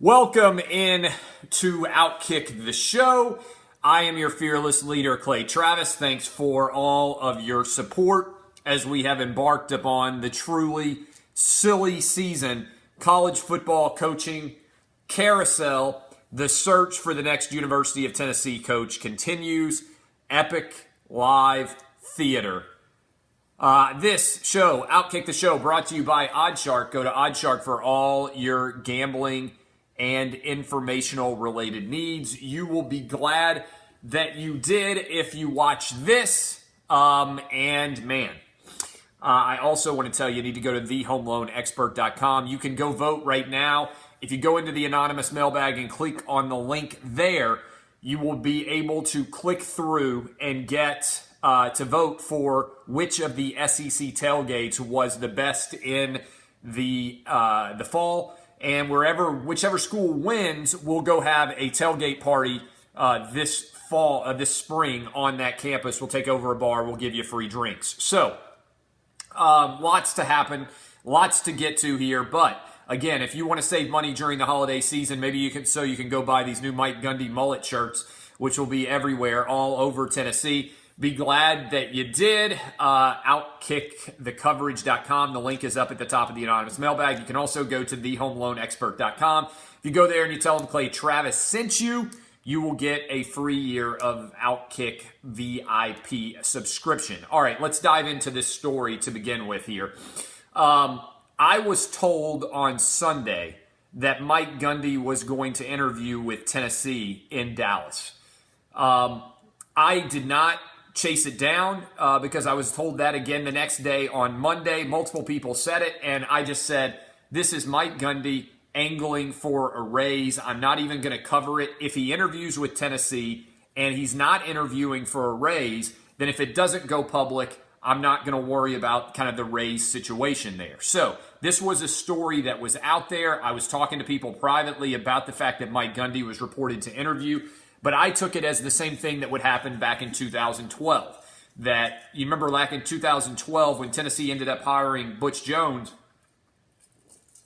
Welcome in to Outkick the Show. I am your fearless leader, Clay Travis. Thanks for all of your support as we have embarked upon the truly silly season. College football coaching carousel. The search for the next University of Tennessee coach continues. Epic live theater. This show, Outkick the Show, brought to you by Oddshark. Go to Oddshark for all your gambling and informational related needs. You will be glad that you did if you watch this. I also want to tell you need to go to thehomeloanexpert.com. You can go vote right now. If you go into the anonymous mailbag and click on the link there, you will be able to click through and get to vote for which of the SEC tailgates was the best in the fall. And whichever school wins, we'll go have a tailgate party this spring on that campus. We'll take over a bar. We'll give you free drinks. So, lots to happen, lots to get to here. But again, if you want to save money during the holiday season, maybe you can go buy these new Mike Gundy mullet shirts, which will be everywhere, all over Tennessee. Be glad that you did. Outkickthecoverage.com. The link is up at the top of the anonymous mailbag. You can also go to thehomeloanexpert.com. If you go there and you tell them Clay Travis sent you, you will get a free year of Outkick VIP subscription. All right, let's dive into this story to begin with here. I was told on Sunday that Mike Gundy was going to interview with Tennessee in Dallas. I did not chase it down because I was told that again the next day on Monday. Multiple people said it, and I just said, this is Mike Gundy angling for a raise. I'm not even going to cover it. If he interviews with Tennessee and he's not interviewing for a raise, then if it doesn't go public, I'm not going to worry about kind of the raise situation there. So this was a story that was out there. I was talking to people privately about the fact that Mike Gundy was reported to interview. But I took it as the same thing that would happen back in 2012. That, you remember back in 2012 when Tennessee ended up hiring Butch Jones,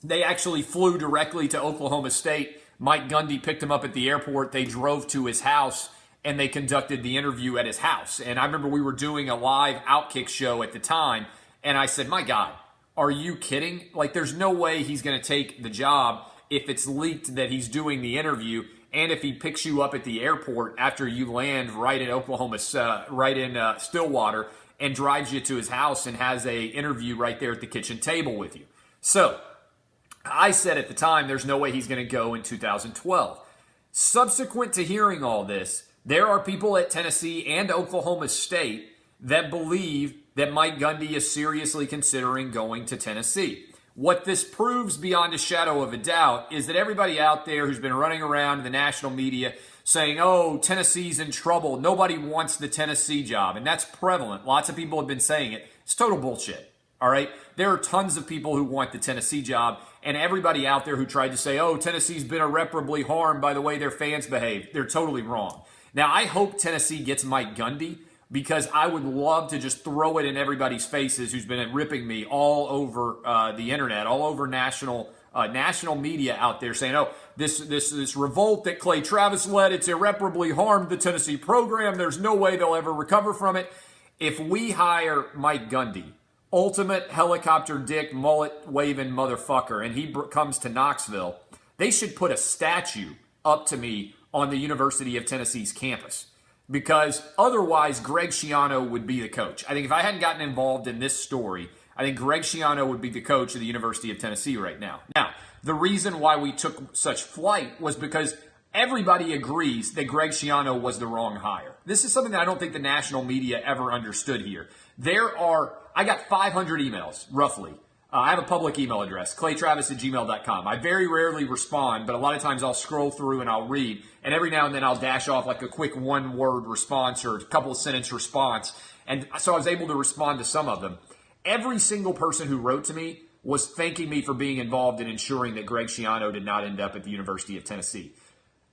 they actually flew directly to Oklahoma State. Mike Gundy picked him up at the airport. They drove to his house, and they conducted the interview at his house. And I remember we were doing a live Outkick show at the time, and I said, my God, are you kidding? Like, there's no way he's going to take the job if it's leaked that he's doing the interview. And if he picks you up at the airport after you land right in Oklahoma, Stillwater, and drives you to his house and has a interview right there at the kitchen table with you. So I said at the time, there's no way he's going to go in 2012. Subsequent to hearing all this, there are people at Tennessee and Oklahoma State that believe that Mike Gundy is seriously considering going to Tennessee. What this proves beyond a shadow of a doubt is that everybody out there who's been running around in the national media saying, oh, Tennessee's in trouble. Nobody wants the Tennessee job. And that's prevalent. Lots of people have been saying it. It's total bullshit. All right. There are tons of people who want the Tennessee job. And everybody out there who tried to say, oh, Tennessee's been irreparably harmed by the way their fans behave. They're totally wrong. Now, I hope Tennessee gets Mike Gundy, because I would love to just throw it in everybody's faces who's been ripping me all over the internet, all over national media out there saying, oh, this revolt that Clay Travis led, it's irreparably harmed the Tennessee program. There's no way they'll ever recover from it. If we hire Mike Gundy, ultimate helicopter dick, mullet-waving motherfucker, and he comes to Knoxville, they should put a statue up to me on the University of Tennessee's campus. Because otherwise, Greg Schiano would be the coach. I think if I hadn't gotten involved in this story, I think Greg Schiano would be the coach of the University of Tennessee right now. Now, the reason why we took such flight was because everybody agrees that Greg Schiano was the wrong hire. This is something that I don't think the national media ever understood here. I got 500 emails, roughly. I have a public email address, claytravis@gmail.com. I very rarely respond, but a lot of times I'll scroll through and I'll read, and every now and then I'll dash off like a quick one-word response or a couple of sentence response. And so I was able to respond to some of them. Every single person who wrote to me was thanking me for being involved in ensuring that Greg Schiano did not end up at the University of Tennessee.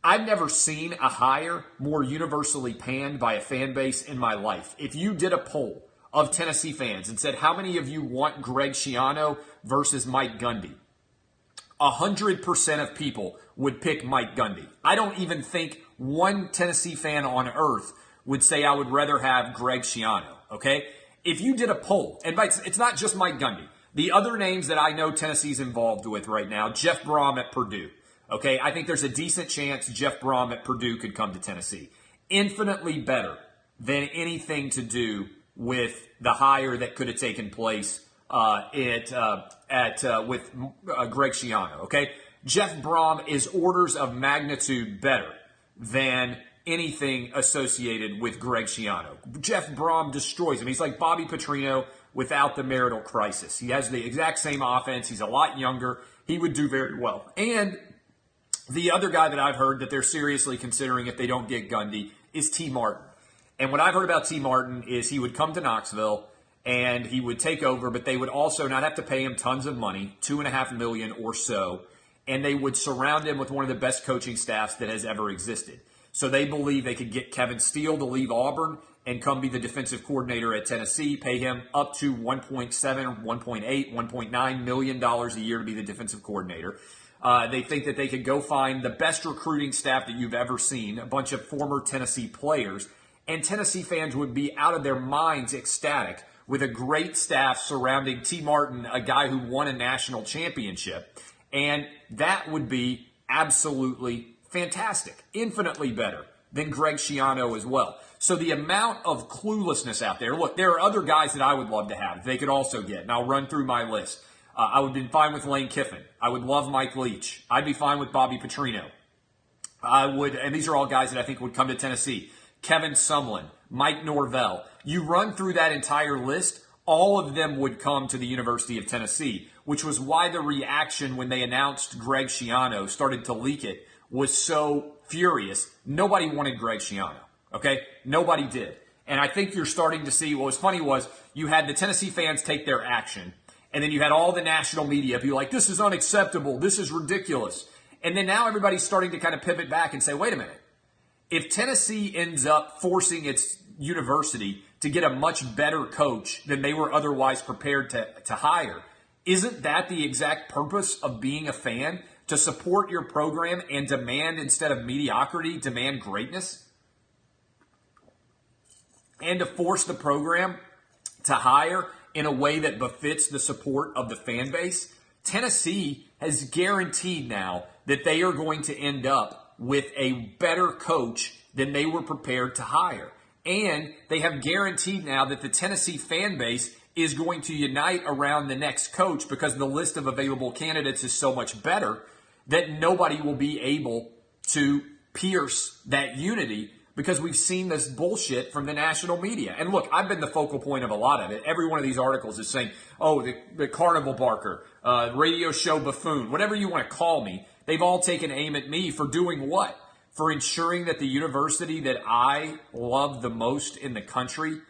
I've never seen a hire more universally panned by a fan base in my life. If you did a poll of Tennessee fans and said, how many of you want Greg Schiano versus Mike Gundy? 100% of people would pick Mike Gundy. I don't even think one Tennessee fan on earth would say I would rather have Greg Schiano, okay? If you did a poll, and it's not just Mike Gundy. The other names that I know Tennessee's involved with right now, Jeff Brom at Purdue, okay? I think there's a decent chance Jeff Brom at Purdue could come to Tennessee. Infinitely better than anything to do with the hire that could have taken place with Greg Schiano, okay? Jeff Brom is orders of magnitude better than anything associated with Greg Schiano. Jeff Brom destroys him. He's like Bobby Petrino without the marital crisis. He has the exact same offense. He's a lot younger. He would do very well. And the other guy that I've heard that they're seriously considering if they don't get Gundy is T. Martin. And what I've heard about T. Martin is he would come to Knoxville and he would take over, but they would also not have to pay him tons of money, $2.5 million or so, and they would surround him with one of the best coaching staffs that has ever existed. So they believe they could get Kevin Steele to leave Auburn and come be the defensive coordinator at Tennessee, pay him up to $1.7, $1.8, $1.9 million a year to be the defensive coordinator. They think that they could go find the best recruiting staff that you've ever seen, a bunch of former Tennessee players, and Tennessee fans would be out of their minds ecstatic with a great staff surrounding T. Martin, a guy who won a national championship. And that would be absolutely fantastic, infinitely better than Greg Schiano as well. So the amount of cluelessness out there, look, there are other guys that I would love to have they could also get, and I'll run through my list. I would be fine with Lane Kiffin. I would love Mike Leach. I'd be fine with Bobby Petrino. I would, and these are all guys that I think would come to Tennessee. Kevin Sumlin, Mike Norvell. You run through that entire list, all of them would come to the University of Tennessee, which was why the reaction when they announced Greg Schiano, started to leak it, was so furious. Nobody wanted Greg Schiano, okay? Nobody did. And I think you're starting to see, what was funny was you had the Tennessee fans take their action, and then you had all the national media be like, this is unacceptable, this is ridiculous. And then now everybody's starting to kind of pivot back and say, wait a minute. If Tennessee ends up forcing its university to get a much better coach than they were otherwise prepared to hire, isn't that the exact purpose of being a fan? To support your program and demand, instead of mediocrity, demand greatness? And to force the program to hire in a way that befits the support of the fan base? Tennessee has guaranteed now that they are going to end up with a better coach than they were prepared to hire. And they have guaranteed now that the Tennessee fan base is going to unite around the next coach because the list of available candidates is so much better that nobody will be able to pierce that unity because we've seen this bullshit from the national media. And look, I've been the focal point of a lot of it. Every one of these articles is saying, oh, the carnival barker, radio show buffoon, whatever you want to call me. They've all taken aim at me for doing what? For ensuring that the university that I love the most in the country,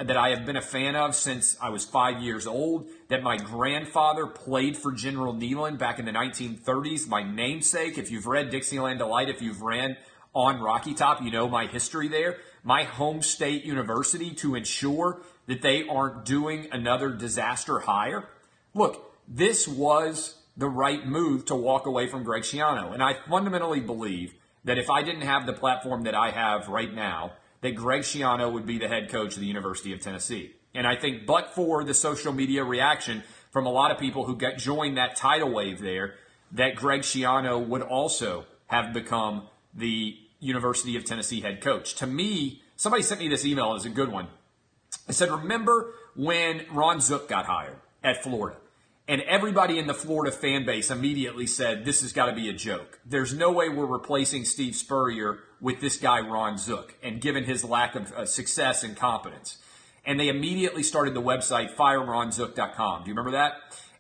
that I have been a fan of since I was 5 years old, that my grandfather played for General Neyland back in the 1930s, my namesake. If you've read Dixieland Delight, if you've ran on Rocky Top, you know my history there. My home state university, to ensure that they aren't doing another disaster hire. Look, this was the right move to walk away from Greg Schiano. And I fundamentally believe that if I didn't have the platform that I have right now, that Greg Schiano would be the head coach of the University of Tennessee. And I think but for the social media reaction from a lot of people who joined that tidal wave there, that Greg Schiano would also have become the University of Tennessee head coach. To me, somebody sent me this email. It was a good one. It said, remember when Ron Zook got hired at Florida? And everybody in the Florida fan base immediately said, this has got to be a joke. There's no way we're replacing Steve Spurrier with this guy, Ron Zook, and given his lack of success and competence. And they immediately started the website, fireronzook.com. Do you remember that?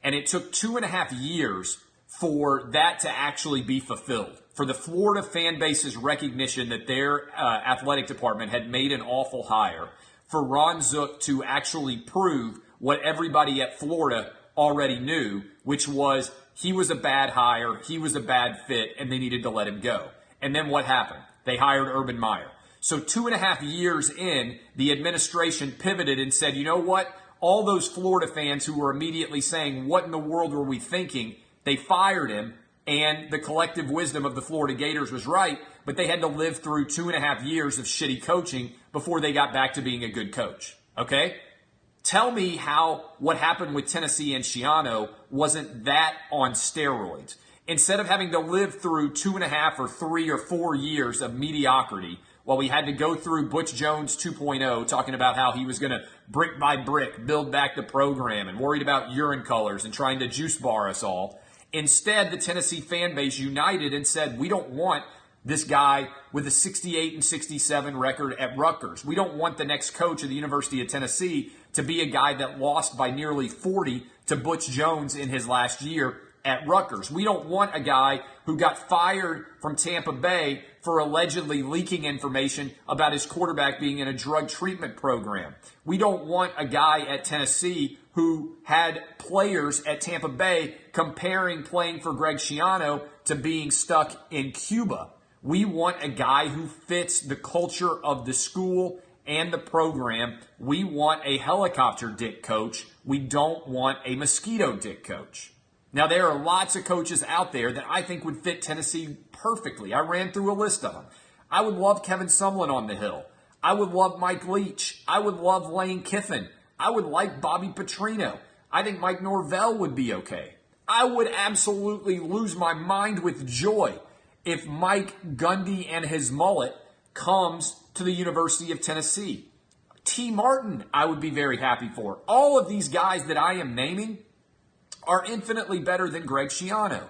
And it took 2.5 years for that to actually be fulfilled, for the Florida fan base's recognition that their athletic department had made an awful hire, for Ron Zook to actually prove what everybody at Florida already knew, which was he was a bad hire, he was a bad fit, and they needed to let him go. And then what happened? They hired Urban Meyer. So 2.5 years in, the administration pivoted and said, you know what? All those Florida fans who were immediately saying, what in the world were we thinking? They fired him, and the collective wisdom of the Florida Gators was right, but they had to live through 2.5 years of shitty coaching before they got back to being a good coach. Okay? Tell me how what happened with Tennessee and Schiano wasn't that on steroids. Instead of having to live through 2.5 or 3 or 4 years of mediocrity, while we had to go through Butch Jones 2.0, talking about how he was going to brick by brick build back the program and worried about urine colors and trying to juice bar us all. Instead, the Tennessee fan base united and said, we don't want this guy with a 68 and 67 record at Rutgers. We don't want the next coach of the University of Tennessee to be a guy that lost by nearly 40 to Butch Jones in his last year at Rutgers. We don't want a guy who got fired from Tampa Bay for allegedly leaking information about his quarterback being in a drug treatment program. We don't want a guy at Tennessee who had players at Tampa Bay comparing playing for Greg Schiano to being stuck in Cuba. We want a guy who fits the culture of the school and the program. We want a helicopter dick coach. We don't want a mosquito dick coach. Now, there are lots of coaches out there that I think would fit Tennessee perfectly. I ran through a list of them. I would love Kevin Sumlin on the Hill. I would love Mike Leach. I would love Lane Kiffin. I would like Bobby Petrino. I think Mike Norvell would be okay. I would absolutely lose my mind with joy if Mike Gundy and his mullet comes to the University of Tennessee. T. Martin, I would be very happy for. All of these guys that I am naming are infinitely better than Greg Schiano.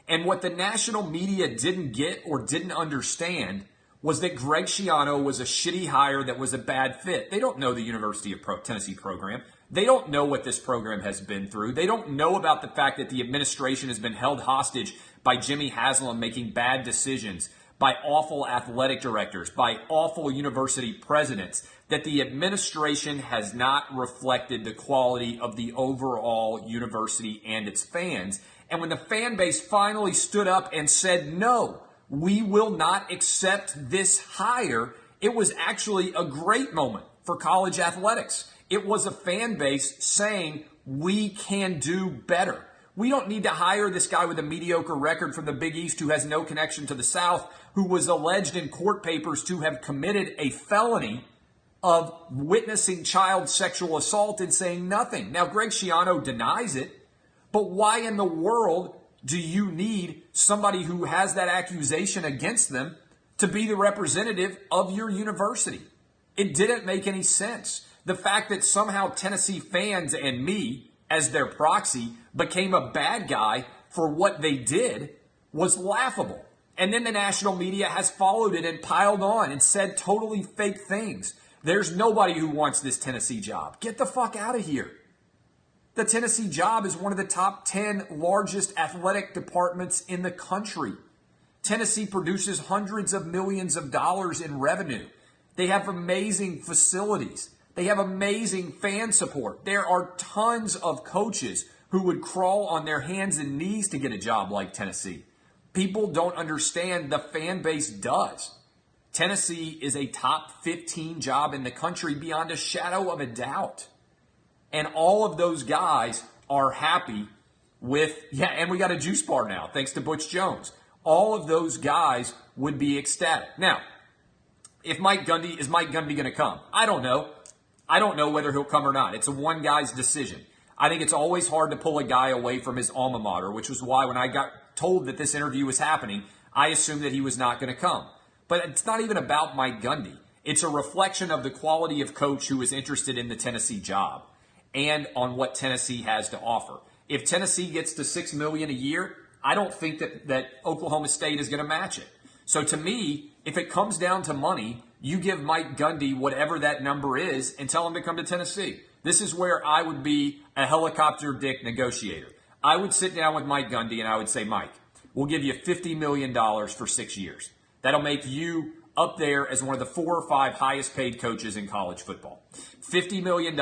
And what the national media didn't get or didn't understand was that Greg Schiano was a shitty hire that was a bad fit. They don't know the University of Tennessee program. They don't know what this program has been through. They don't know about the fact that the administration has been held hostage by Jimmy Haslam making bad decisions, by awful athletic directors, by awful university presidents, that the administration has not reflected the quality of the overall university and its fans. And when the fan base finally stood up and said, no, we will not accept this hire, it was actually a great moment for college athletics. It was a fan base saying, we can do better. We don't need to hire this guy with a mediocre record from the Big East who has no connection to the South, who was alleged in court papers to have committed a felony of witnessing child sexual assault and saying nothing. Now, Greg Schiano denies it, but why in the world do you need somebody who has that accusation against them to be the representative of your university? It didn't make any sense. The fact that somehow Tennessee fans and me, as their proxy, became a bad guy for what they did was laughable. And then the national media has followed it and piled on and said totally fake things. There's nobody who wants this Tennessee job. Get the fuck out of here. The Tennessee job is one of the top 10 largest athletic departments in the country. Tennessee produces hundreds of millions of dollars in revenue. They have amazing facilities. They have amazing fan support. There are tons of coaches who would crawl on their hands and knees to get a job like Tennessee. People don't understand, the fan base does. Tennessee is a top 15 job in the country beyond a shadow of a doubt. And all of those guys are happy with, and we got a juice bar now, thanks to Butch Jones. All of those guys would be ecstatic. Now, is Mike Gundy going to come? I don't know. I don't know whether he'll come or not. It's a one guy's decision. I think it's always hard to pull a guy away from his alma mater, which was why when I got told that this interview was happening, I assumed that he was not going to come. But it's not even about Mike Gundy. It's a reflection of the quality of coach who is interested in the Tennessee job and on what Tennessee has to offer. If Tennessee gets to $6 million a year, I don't think that Oklahoma State is going to match it. So to me, if it comes down to money, you give Mike Gundy whatever that number is and tell him to come to Tennessee. This is where I would be a helicopter dick negotiator. I would sit down with Mike Gundy and I would say, Mike, we'll give you $50 million for 6 years. That'll make you up there as one of the 4 or 5 highest paid coaches in college football. $50 million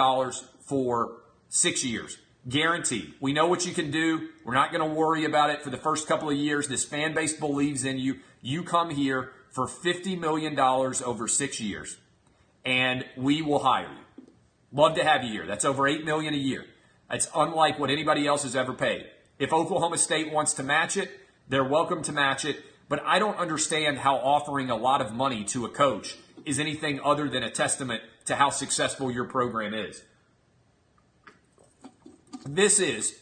for 6 years. Guaranteed. We know what you can do. We're not going to worry about it for the first couple of years. This fan base believes in you. You come here for $50 million over 6 years, and we will hire you. Love to have you here. That's over $8 million a year. That's unlike what anybody else has ever paid. If Oklahoma State wants to match it, they're welcome to match it. But I don't understand how offering a lot of money to a coach is anything other than a testament to how successful your program is. This is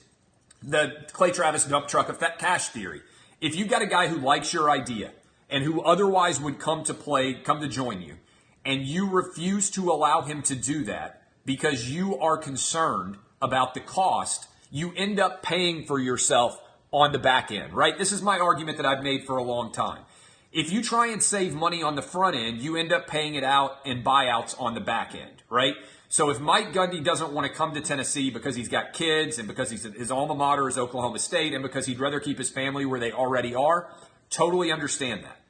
the Clay Travis dump truck of cash theory. If you've got a guy who likes your idea and who otherwise would come to join you, and you refuse to allow him to do that because you are concerned about the cost, you end up paying for yourself on the back end, right? This is my argument that I've made for a long time. If you try and save money on the front end, you end up paying it out in buyouts on the back end, right? So if Mike Gundy doesn't want to come to Tennessee because he's got kids and because his alma mater is Oklahoma State and because he'd rather keep his family where they already are, totally understand that.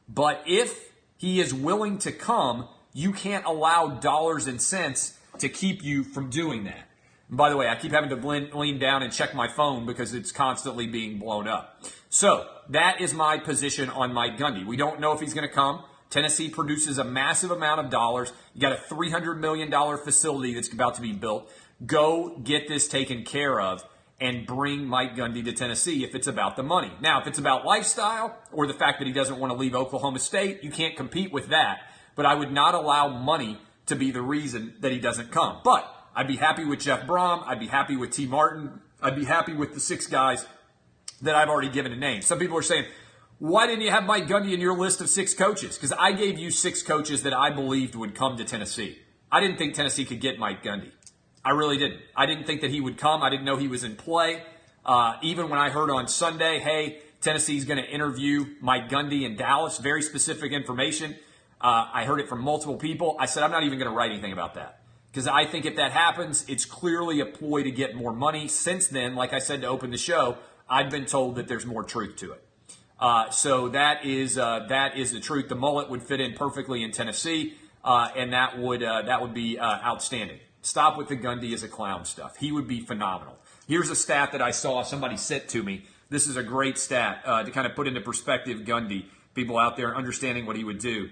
But if he is willing to come, you can't allow dollars and cents to keep you from doing that. And by the way, I keep having to lean down and check my phone because it's constantly being blown up. So that is my position on Mike Gundy. We don't know if he's going to come. Tennessee produces a massive amount of dollars. You got a $300 million facility that's about to be built. Go get this taken care of and bring Mike Gundy to Tennessee if it's about the money. Now, if it's about lifestyle or the fact that he doesn't want to leave Oklahoma State, you can't compete with that. But I would not allow money to be the reason that he doesn't come. But I'd be happy with Jeff Brom. I'd be happy with T. Martin. I'd be happy with the 6 guys that I've already given a name. Some people are saying, why didn't you have Mike Gundy in your list of 6 coaches? Because I gave you 6 coaches that I believed would come to Tennessee. I didn't think Tennessee could get Mike Gundy. I really didn't. I didn't think that he would come. I didn't know he was in play. Even when I heard on Sunday, hey, Tennessee's going to interview Mike Gundy in Dallas, very specific information. I heard it from multiple people. I said, I'm not even going to write anything about that. Because I think if that happens, it's clearly a ploy to get more money. Since then, like I said to open the show, I've been told that there's more truth to it. So that is the truth. The mullet would fit in perfectly in Tennessee, and that would be outstanding. Stop with the Gundy as a clown stuff. He would be phenomenal. Here's a stat that I saw somebody sent to me. This is a great stat to kind of put into perspective Gundy. People out there understanding what he would do.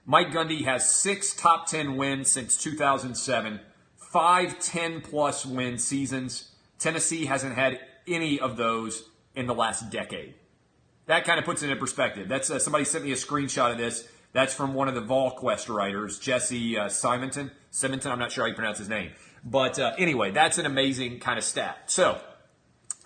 Mike Gundy has 6 top 10 wins since 2007, 5 10-plus win seasons. Tennessee hasn't had any of those in the last decade. That kind of puts it in perspective. That's somebody sent me a screenshot of this. That's from one of the VolQuest writers, Jesse Simonton. I'm not sure how you pronounce his name. But anyway, that's an amazing kind of stat. So,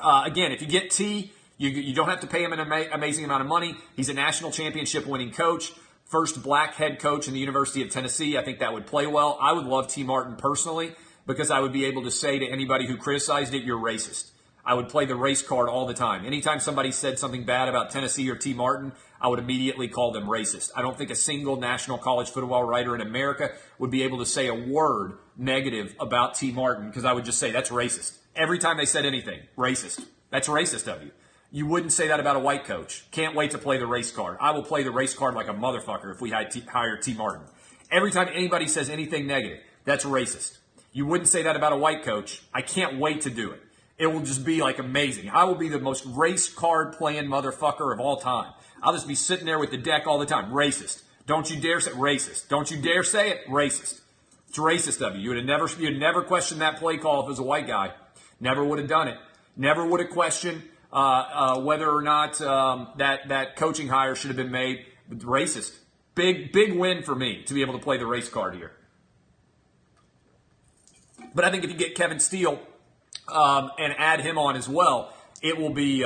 again, if you get T, you don't have to pay him an amazing amount of money. He's a national championship winning coach. First black head coach in the University of Tennessee. I think that would play well. I would love T. Martin personally because I would be able to say to anybody who criticized it, you're racist. I would play the race card all the time. Anytime somebody said something bad about Tennessee or T. Martin, I would immediately call them racist. I don't think a single national college football writer in America would be able to say a word negative about T. Martin because I would just say, that's racist. Every time they said anything, racist. That's racist of you. You wouldn't say that about a white coach. Can't wait to play the race card. I will play the race card like a motherfucker if we hire T. Martin. Every time anybody says anything negative, that's racist. You wouldn't say that about a white coach. I can't wait to do it. It will just be like amazing. I will be the most race card playing motherfucker of all time. I'll just be sitting there with the deck all the time. Racist. Don't you dare say racist. Don't you dare say it. Racist. It's racist of you. You'd never questioned that play call if it was a white guy. Never would have done it. Never would have questioned whether or not that coaching hire should have been made. Racist. Big win for me to be able to play the race card here. But I think if you get Kevin Steele and add him on as well, it will be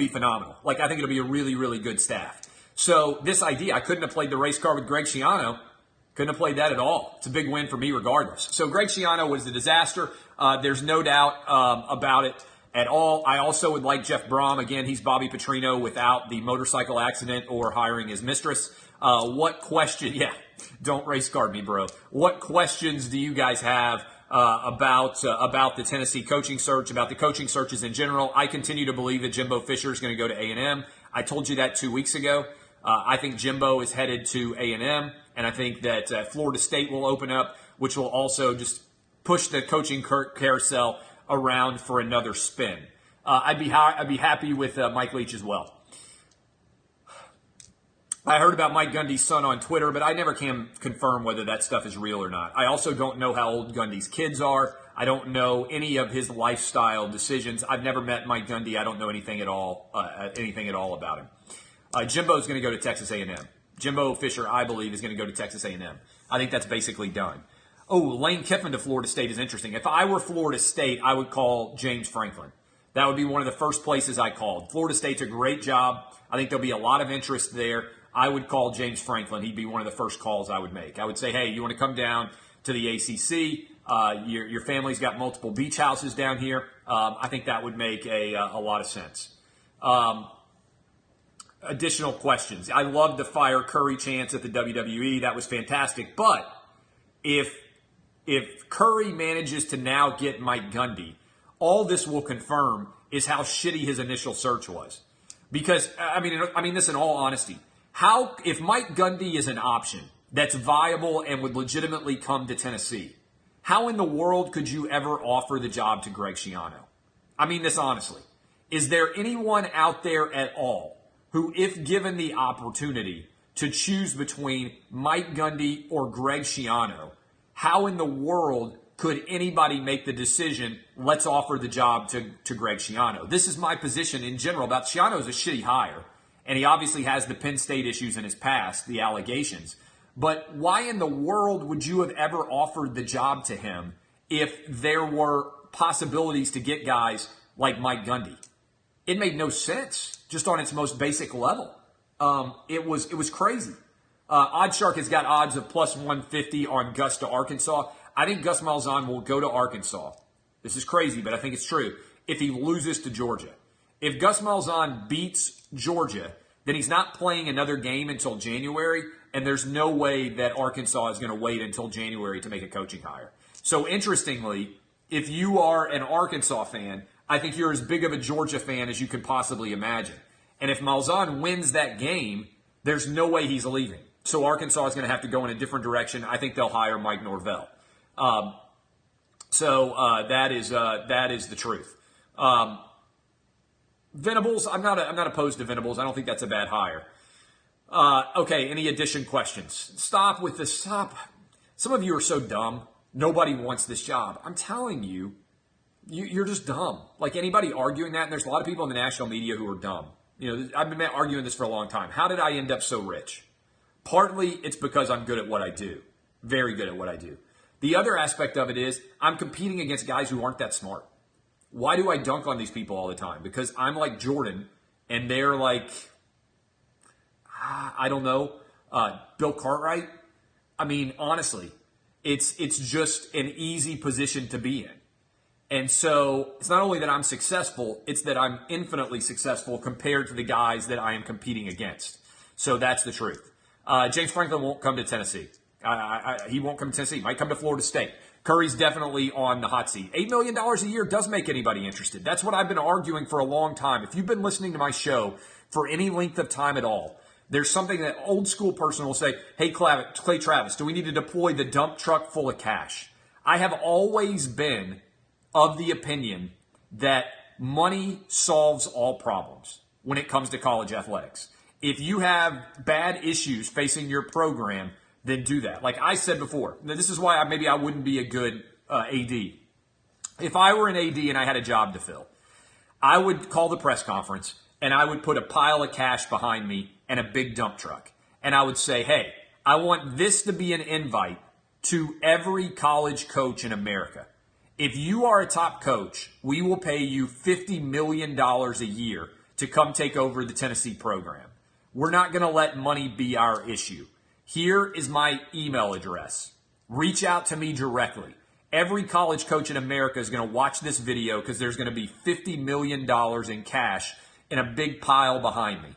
phenomenal. Like, I think it'll be a really, really good staff. So this idea, I couldn't have played the race card with Greg Schiano. Couldn't have played that at all. It's a big win for me regardless. So Greg Schiano was a disaster. There's no doubt about it at all. I also would like Jeff Brom. Again, he's Bobby Petrino without the motorcycle accident or hiring his mistress. Don't race card me, bro. What questions do you guys have about the Tennessee coaching search, about the coaching searches in general? I continue to believe that Jimbo Fisher is going to go to A&M. I told you that 2 weeks ago. I think Jimbo is headed to A&M, and I think that Florida State will open up, which will also just push the coaching carousel around for another spin. I'd be happy with Mike Leach as well. I heard about Mike Gundy's son on Twitter, but I never can confirm whether that stuff is real or not. I also don't know how old Gundy's kids are. I don't know any of his lifestyle decisions. I've never met Mike Gundy. I don't know anything at all about him. Jimbo's going to go to Texas A&M. Jimbo Fisher, I believe, is going to go to Texas A&M. I think that's basically done. Oh, Lane Kiffin to Florida State is interesting. If I were Florida State, I would call James Franklin. That would be one of the first places I called. Florida State's a great job. I think there'll be a lot of interest there. I would call James Franklin. He'd be one of the first calls I would make. I would say, hey, you want to come down to the ACC? Your family's got multiple beach houses down here. I think that would make a lot of sense. Additional questions. I love the fire Curry chants at the WWE. That was fantastic. But if Curry manages to now get Mike Gundy, all this will confirm is how shitty his initial search was. Because, I mean this in all honesty, if Mike Gundy is an option that's viable and would legitimately come to Tennessee, how in the world could you ever offer the job to Greg Schiano? I mean this honestly. Is there anyone out there at all who, if given the opportunity to choose between Mike Gundy or Greg Schiano, how in the world could anybody make the decision, let's offer the job to Greg Schiano? This is my position in general about Schiano is a shitty hire, and he obviously has the Penn State issues in his past, the allegations. But why in the world would you have ever offered the job to him if there were possibilities to get guys like Mike Gundy? It made no sense, just on its most basic level. It was crazy. OddsShark has got odds of plus 150 on Gus to Arkansas. I think Gus Malzahn will go to Arkansas. This is crazy, but I think it's true. If he loses to Georgia. If Gus Malzahn beats Georgia, then he's not playing another game until January, and there's no way that Arkansas is going to wait until January to make a coaching hire. So interestingly, if you are an Arkansas fan, I think you're as big of a Georgia fan as you could possibly imagine. And if Malzahn wins that game, there's no way he's leaving. So Arkansas is going to have to go in a different direction. I think they'll hire Mike Norvell. That is the truth. Venables, I'm not opposed to Venables. I don't think that's a bad hire. Okay, any addition questions? Stop. Some of you are so dumb. Nobody wants this job. I'm telling you, you're just dumb. Like anybody arguing that, and there's a lot of people in the national media who are dumb. You know, I've been arguing this for a long time. How did I end up so rich? Partly, it's because I'm good at what I do. Very good at what I do. The other aspect of it is I'm competing against guys who aren't that smart. Why do I dunk on these people all the time? Because I'm like Jordan, and they're like, I don't know, Bill Cartwright. I mean, honestly, it's just an easy position to be in. And so it's not only that I'm successful, it's that I'm infinitely successful compared to the guys that I am competing against. So that's the truth. James Franklin won't come to Tennessee. He won't come to Tennessee. He might come to Florida State. Curry's definitely on the hot seat. $8 million a year does make anybody interested. That's what I've been arguing for a long time. If you've been listening to my show for any length of time at all, there's something that old school person will say, hey, Clay Travis, do we need to deploy the dump truck full of cash? I have always been of the opinion that money solves all problems when it comes to college athletics. If you have bad issues facing your program, then do that. Like I said before, this is why maybe I wouldn't be a good AD. If I were an AD and I had a job to fill, I would call the press conference and I would put a pile of cash behind me and a big dump truck. And I would say, hey, I want this to be an invite to every college coach in America. If you are a top coach, we will pay you $50 million a year to come take over the Tennessee program. We're not going to let money be our issue. Here is my email address. Reach out to me directly. Every college coach in America is going to watch this video because there's going to be $50 million in cash in a big pile behind me.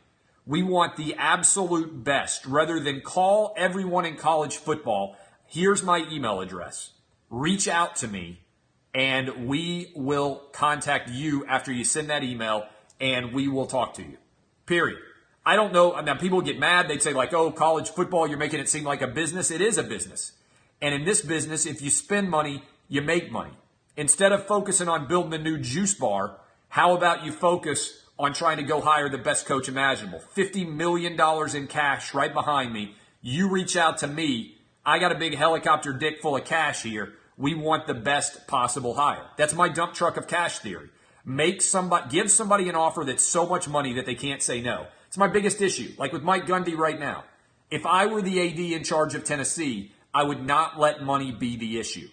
We want the absolute best. Rather than call everyone in college football, here's my email address. Reach out to me, and we will contact you after you send that email, and we will talk to you. Period. I don't know. Now, people get mad. They'd say, like, oh, college football, you're making it seem like a business. It is a business. And in this business, if you spend money, you make money. Instead of focusing on building a new juice bar, how about you focus on trying to go hire the best coach imaginable? $50 million in cash right behind me. You reach out to me. I got a big helicopter dick full of cash here. We want the best possible hire. That's my dump truck of cash theory. Give somebody an offer that's so much money that they can't say no. It's my biggest issue. Like with Mike Gundy right now. If I were the AD in charge of Tennessee, I would not let money be the issue.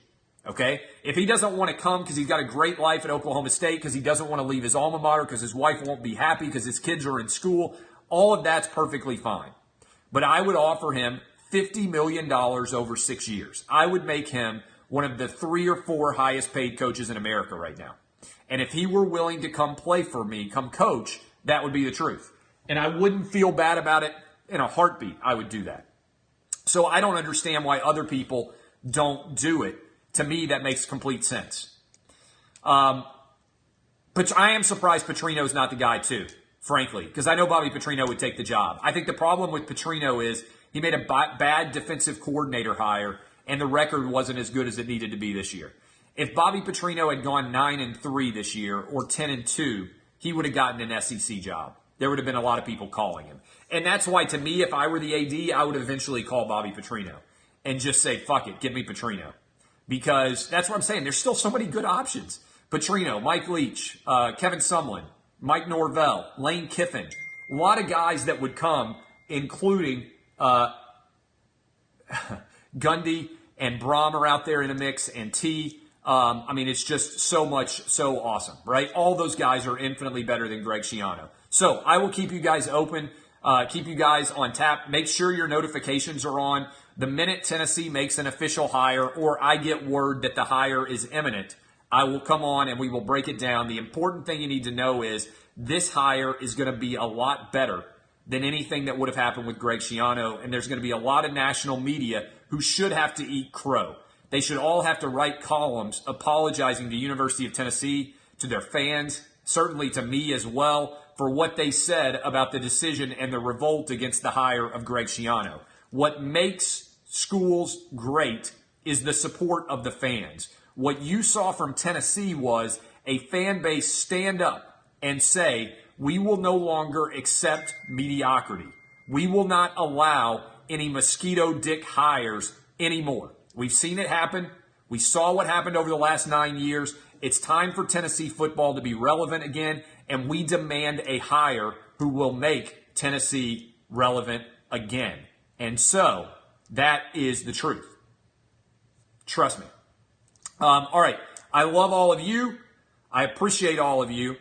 Okay? If he doesn't want to come because he's got a great life at Oklahoma State, because he doesn't want to leave his alma mater, because his wife won't be happy, because his kids are in school, all of that's perfectly fine. But I would offer him $50 million over 6 years. I would make him one of the 3 or 4 highest paid coaches in America right now. And if he were willing to come play for me, come coach, that would be the truth. And I wouldn't feel bad about it in a heartbeat. I would do that. So I don't understand why other people don't do it. To me, that makes complete sense. But I am surprised Petrino's not the guy too, frankly, because I know Bobby Petrino would take the job. I think the problem with Petrino is he made a bad defensive coordinator hire, and the record wasn't as good as it needed to be this year. If Bobby Petrino had gone 9-3 this year or 10-2, he would have gotten an SEC job. There would have been a lot of people calling him. And that's why, to me, if I were the AD, I would eventually call Bobby Petrino and just say, fuck it, give me Petrino. Because that's what I'm saying. There's still so many good options. Petrino, Mike Leach, Kevin Sumlin, Mike Norvell, Lane Kiffin. A lot of guys that would come, including Gundy and Braum are out there in the mix, and T. I mean, it's just so awesome, right? All those guys are infinitely better than Greg Schiano. So I will keep you guys open, keep you guys on tap. Make sure your notifications are on. The minute Tennessee makes an official hire or I get word that the hire is imminent, I will come on and we will break it down. The important thing you need to know is this hire is going to be a lot better than anything that would have happened with Greg Schiano, and there's going to be a lot of national media who should have to eat crow. They should all have to write columns apologizing to University of Tennessee, to their fans, certainly to me as well, for what they said about the decision and the revolt against the hire of Greg Schiano. What makes schools great is the support of the fans. What you saw from Tennessee was a fan base stand up and say, we will no longer accept mediocrity. We will not allow any mosquito dick hires anymore. We've seen it happen. We saw what happened over the last 9 years. It's time for Tennessee football to be relevant again, and we demand a hire who will make Tennessee relevant again. And so that is the truth. Trust me. All right. I love all of you. I appreciate all of you.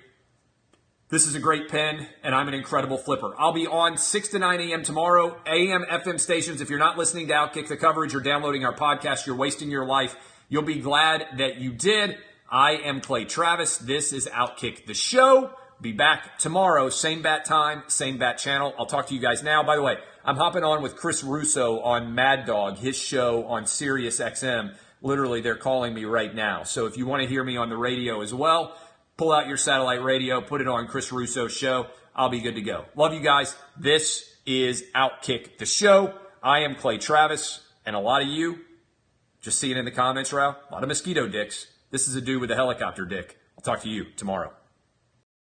This is a great pen, and I'm an incredible flipper. I'll be on 6 to 9 a.m. tomorrow, AM, FM stations. If you're not listening to Outkick the Coverage or downloading our podcast, you're wasting your life. You'll be glad that you did. I am Clay Travis. This is Outkick the Show. Be back tomorrow, same bat time, same bat channel. I'll talk to you guys now. By the way, I'm hopping on with Chris Russo on Mad Dog, his show on Sirius XM. Literally, they're calling me right now. So if you want to hear me on the radio as well, pull out your satellite radio, put it on Chris Russo's show. I'll be good to go. Love you guys. This is Outkick the Show. I am Clay Travis, and a lot of you, just see it in the comments, Ralph, a lot of mosquito dicks. This is a dude with a helicopter dick. I'll talk to you tomorrow.